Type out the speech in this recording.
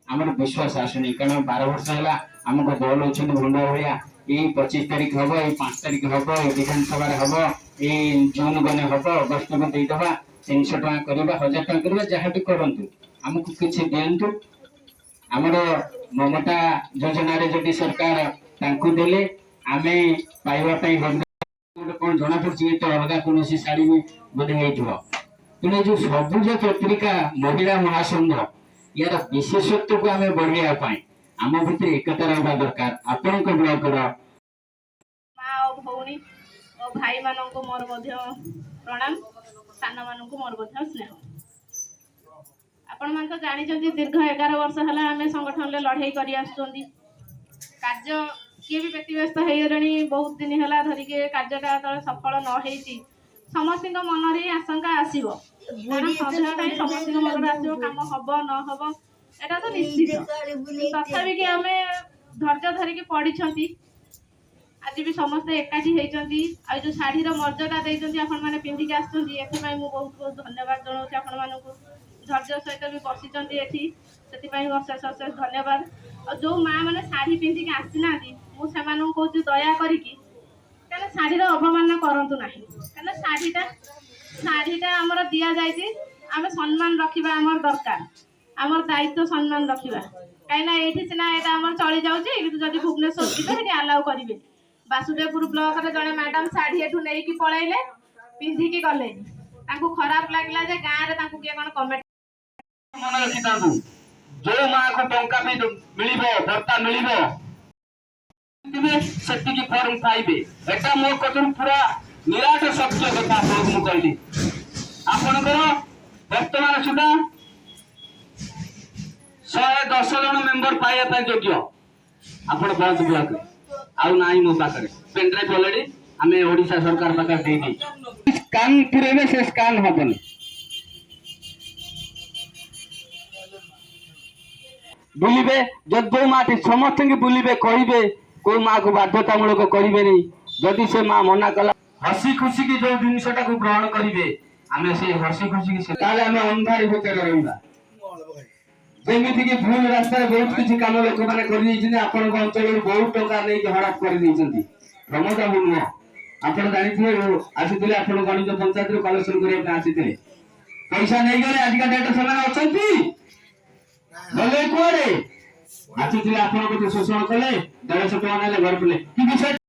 आमर विश्वास आसुनी कारण 12 वर्ष है आमको दल अच्छे भंडा भाया ये 25 तारीख हम ये 5 तारीख हम ये विधानसभा हम ये जून गने हम अगस्त को देदेबा 300 टका करवा 1000 टका करवा जहाँ भी करूँ आमको किसी दिंतु आमर ममता योजना जदि सरकार तांकु देले आमे पाइबा पई कौन जना पड़ी तो अलग कौन शाढ़ी बोधे हो तेणु जो सबुज पत्रिका महिला महासंघ यार विशेषत्व को आम बढ़ाई आम भर एकता रहा दरकार आपण ब्लॉकर माँ और भौणी और भाई मान को मोर प्रणाम सान मान को मोर स्नेह आपण मान तो जानी दीर्घ 11 वर्ष है आम संगठन लड़ाई कर कार्य किए भी व्यतिव्यस्त हो गले बहुत दिन है धरिके कार्यटा सफल न समस्त मन रे आशंका आसो सन्देहटा समस्त मन आसो कम हम न हम एटा तो निश्चित तथापि कि आम धैर्य धरिकी पढ़ी आज भी समस्ते एकाठी होती जो शाढ़ीर मर्यादा देते आपण मैंने पिंधिक आसुँच बहुत बहुत धन्यवाद जनाऊँ आपण मानक धैर्य सहित भी बसी से अशेष अशेष धन्यवाद और जो माँ मैंने शाढ़ी पिंधिक आसी ना मुझे कहूँ दया करी शाढ़ीर अवमानना करूँ ना कहीं शाढ़ीटा आमर दि जाए आम सम्मान रखा आमर दरकार आमर दायित्व सम्मान रखा कहीं ये सीना यहाँ आम चली जाऊँगी जब भुवनेश्वर जी आलाउ करेंगे बासुदेवपुर ब्लॉक रे जड़े मैडम शाढ़ी एठू नहीं पलैले पिंधिकी गले खराब लगला जे गाँव रे किए कौन कमेंट मन रखी जो माँ को टंका भी मिलिबो भत्ता मिलिबो सेतिकी फॉर्म पाइबे एटा मो कतन पूरा निराट सत्य कथा आपको मु कहली आपनकर वर्तमान सुधा 110 जन मेंबर पाइबा पय योग्य आपण बहुत ब्लॉक आउ नाही मो पाखरे पेन ड्राइव ऑलरेडी हमें ओडिशा सरकार पाखर दे दी स्कैन पुरेबे से स्कैन हबन बुलिबे जब दो माटी समस्त के बुलिबे कहिबे कोई माँ को बाध्यतामूलक करेंगे नहीं जदि से माँ मना कला हसी खुशी की जो जिनटा को ग्रहण करेंगे आम से हसी खुशी की आम अंधारी भूतर रहा जमीती कि भूल रास्ता बहुत किसी कम लोक मैंने कर अंचल बहुत टका नहीं हड़प कर प्रमोद बाबू नुह आप जानी आसी आप गणित पंचायत कलेक्शन करने आसी पैसा नहीं गले आजिका डेट से गले कुआरे आसी आप शोषण कले 150 टका घर पे